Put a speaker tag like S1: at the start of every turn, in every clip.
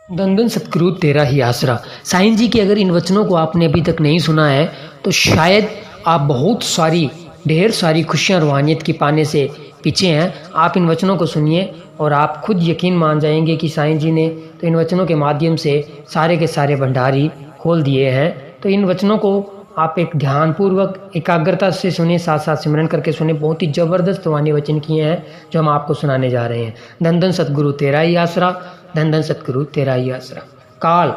S1: धन धन सतगुरु तेरा ही आसरा। साईं जी के अगर इन वचनों को आपने अभी तक नहीं सुना है तो शायद आप बहुत सारी ढेर सारी खुशियां रूहानियत की पाने से पीछे हैं। आप इन वचनों को सुनिए और आप खुद यकीन मान जाएंगे कि साईं जी ने तो इन वचनों के माध्यम से सारे के सारे भंडारी खोल दिए हैं। तो इन वचनों को आप एक ध्यानपूर्वक एकाग्रता से सुने, साथ साथ सिमरन करके सुने। बहुत ही ज़बरदस्त वाणी वचन किए हैं जो हम आपको सुनाने जा रहे हैं। धन धन सतगुरु तेरा ही आसरा, धन धन सतगुरु तेरा ही आसरा। काल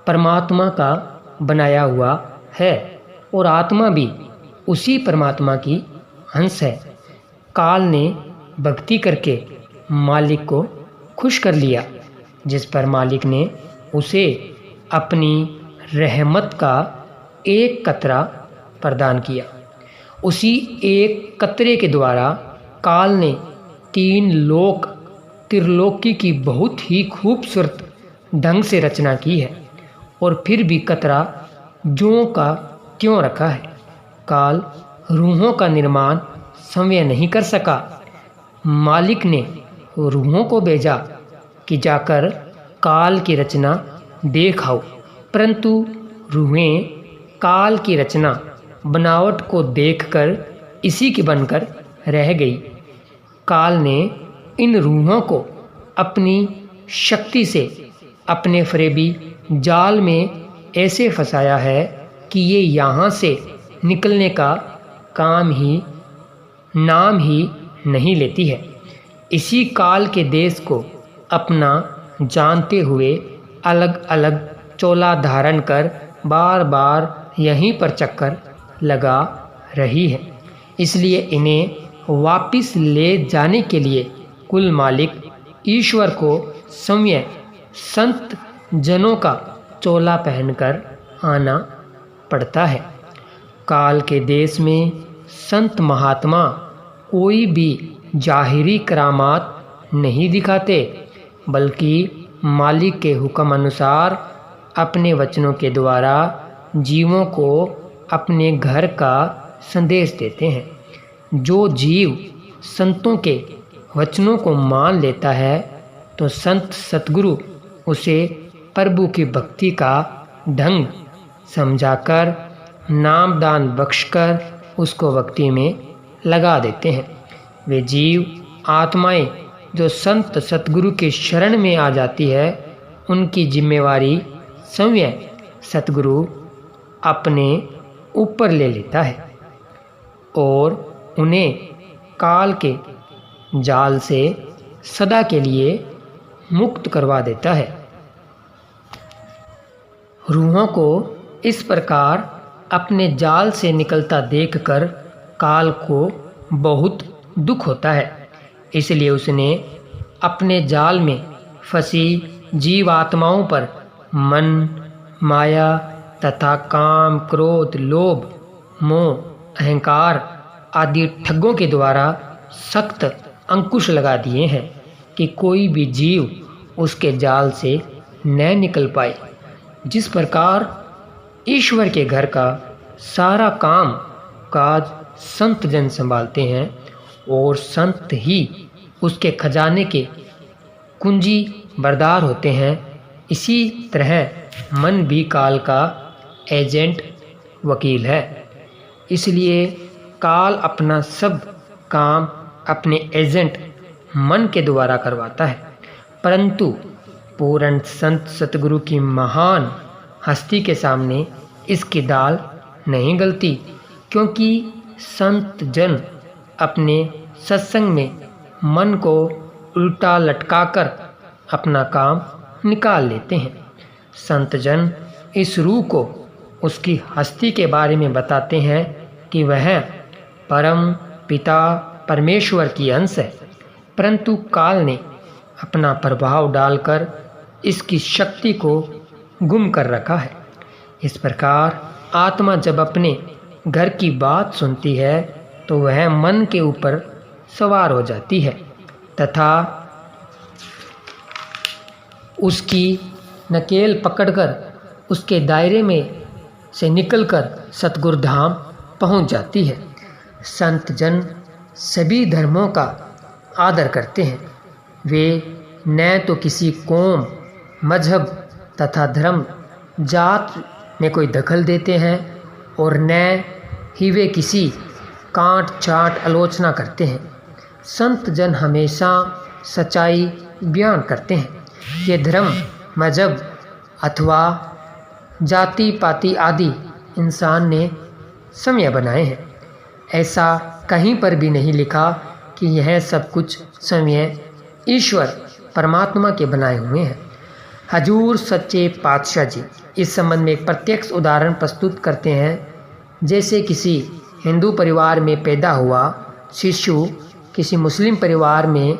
S1: परमात्मा का बनाया हुआ है और आत्मा भी उसी परमात्मा की अंश है। काल ने भक्ति करके मालिक को खुश कर लिया, जिस पर मालिक ने उसे अपनी रहमत का एक कतरा प्रदान किया। उसी एक कतरे के द्वारा काल ने 3 लोक त्रिलोकी की बहुत ही खूबसूरत ढंग से रचना की है और फिर भी कतरा ज्यों का त्यों रखा है। काल रूहों का निर्माण समय नहीं कर सका। मालिक ने रूहों को भेजा कि जाकर काल की रचना देख आओ, परंतु रूहें काल की रचना बनावट को देखकर इसी की बनकर रह गई। काल ने इन रूहों को अपनी शक्ति से अपने फरेबी जाल में ऐसे फंसाया है कि ये यहाँ से निकलने का नाम ही नहीं लेती है। इसी काल के देश को अपना जानते हुए अलग अलग चोला धारण कर बार बार यहीं पर चक्कर लगा रही है। इसलिए इन्हें वापस ले जाने के लिए कुल मालिक ईश्वर को समय संत जनों का चोला पहनकर आना पड़ता है। काल के देश में संत महात्मा कोई भी जाहिरी करामात नहीं दिखाते, बल्कि मालिक के हुक्म अनुसार अपने वचनों के द्वारा जीवों को अपने घर का संदेश देते हैं। जो जीव संतों के वचनों को मान लेता है तो संत सतगुरु उसे प्रभु की भक्ति का ढंग समझाकर नामदान बख्शकर उसको भक्ति में लगा देते हैं। वे जीव आत्माएं जो संत सतगुरु के शरण में आ जाती है, उनकी जिम्मेवारी स्वयं सतगुरु अपने ऊपर ले लेता है और उन्हें काल के जाल से सदा के लिए मुक्त करवा देता है। रूहों को इस प्रकार अपने जाल से निकलता देखकर काल को बहुत दुख होता है। इसलिए उसने अपने जाल में फंसी जीवात्माओं पर मन, माया तथा काम, क्रोध, लोभ, मोह, अहंकार आदि ठगों के द्वारा सख्त अंकुश लगा दिए हैं कि कोई भी जीव उसके जाल से न निकल पाए। जिस प्रकार ईश्वर के घर का सारा काम काज संत जन संभालते हैं और संत ही उसके खजाने के कुंजी बरदार होते हैं, इसी तरह मन भी काल का एजेंट वकील है। इसलिए काल अपना सब काम अपने एजेंट मन के द्वारा करवाता है, परंतु पूर्ण संत सतगुरु की महान हस्ती के सामने इसकी दाल नहीं गलती, क्योंकि संत जन अपने सत्संग में मन को उल्टा लटकाकर अपना काम निकाल लेते हैं। संत जन इस रूह को उसकी हस्ती के बारे में बताते हैं कि वह परम पिता परमेश्वर की अंश है, परंतु काल ने अपना प्रभाव डालकर इसकी शक्ति को गुम कर रखा है। इस प्रकार आत्मा जब अपने घर की बात सुनती है तो वह मन के ऊपर सवार हो जाती है तथा उसकी नकेल पकड़कर उसके दायरे में से निकलकर सतगुरु धाम पहुंच जाती है। संत जन सभी धर्मों का आदर करते हैं। वे न तो किसी कौम, मजहब तथा धर्म जात में कोई दखल देते हैं और न ही वे किसी काट छाट आलोचना करते हैं। संत जन हमेशा सच्चाई बयान करते हैं। ये धर्म, मजहब अथवा जाति पाति आदि इंसान ने समय बनाए हैं। ऐसा कहीं पर भी नहीं लिखा कि यह सब कुछ समय ईश्वर परमात्मा के बनाए हुए हैं। हजूर सच्चे पातशाह जी इस संबंध में एक प्रत्यक्ष उदाहरण प्रस्तुत करते हैं। जैसे किसी हिंदू परिवार में पैदा हुआ शिशु किसी मुस्लिम परिवार में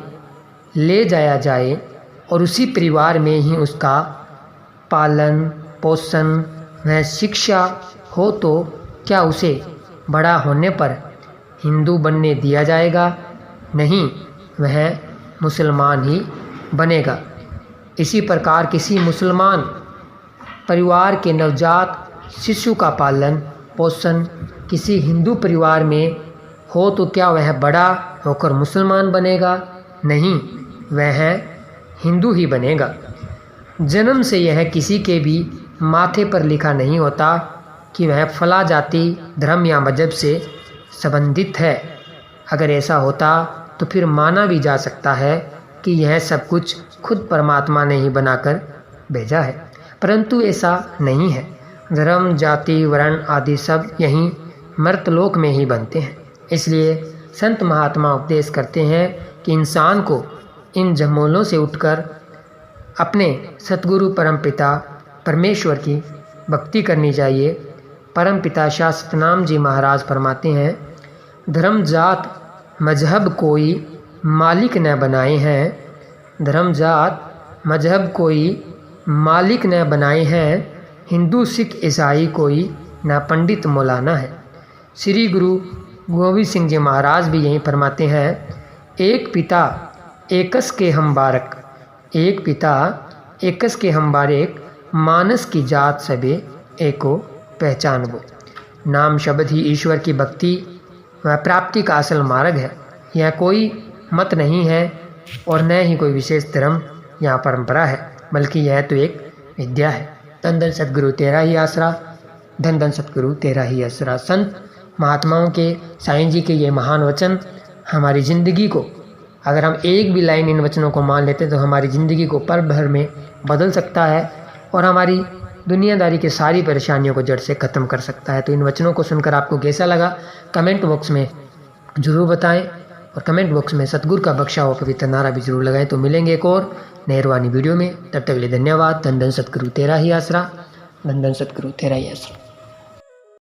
S1: ले जाया जाए और उसी परिवार में ही उसका पालन पोषण व शिक्षा हो, तो क्या उसे बड़ा होने पर हिंदू बनने दिया जाएगा? नहीं, वह मुसलमान ही बनेगा। इसी प्रकार किसी मुसलमान परिवार के नवजात शिशु का पालन पोषण किसी हिंदू परिवार में हो, तो क्या वह बड़ा होकर मुसलमान बनेगा? नहीं, वह हिंदू ही बनेगा। जन्म से यह किसी के भी माथे पर लिखा नहीं होता कि वह फला जाति धर्म या मजहब से संबंधित है। अगर ऐसा होता तो फिर माना भी जा सकता है कि यह सब कुछ खुद परमात्मा ने ही बनाकर भेजा है, परंतु ऐसा नहीं है। धर्म जाति वर्ण आदि सब यहीं मर्तलोक में ही बनते हैं। इसलिए संत महात्मा उपदेश करते हैं कि इंसान को इन झमोलों से उठकर अपने सतगुरु परमपिता परमेश्वर की भक्ति करनी चाहिए। परमपिता शाह सतनाम जी महाराज फरमाते हैं, धर्म जात मजहब कोई मालिक न बनाए हैं। धर्म जात मजहब कोई मालिक न बनाए हैं। हिंदू सिख ईसाई कोई न पंडित मौलाना है। श्री गुरु गोविंद सिंह जी महाराज भी यही फरमाते हैं, एक पिता एकस के हम बारक, एक पिता एकस के हम बारक, मानस की जात सबे एको पहचान वो। नाम शब्द ही ईश्वर की भक्ति व प्राप्ति का असल मार्ग है। यह कोई मत नहीं है और न ही कोई विशेष धर्म या परंपरा है, बल्कि यह तो एक विद्या है। धन धन सतगुरु तेरा ही आसरा, धन धन सतगुरु तेरा ही आसरा। संत महात्माओं के, साईं जी के ये महान वचन हमारी ज़िंदगी को, अगर हम एक भी लाइन इन वचनों को मान लेते हैं तो हमारी ज़िंदगी को पल भर में बदल सकता है और हमारी दुनियादारी के सारी परेशानियों को जड़ से ख़त्म कर सकता है। तो इन वचनों को सुनकर आपको कैसा लगा कमेंट बॉक्स में ज़रूर बताएं और कमेंट बॉक्स में सतगुरु का बख्शा हुआ पवित्र नारा भी जरूर लगाएं। तो मिलेंगे एक और मेहरबानी वीडियो में, तब तक के लिए धन्यवाद। धन धन सतगुरु तेरा ही आसरा, धन धन सतगुरु तेरा ही आसरा।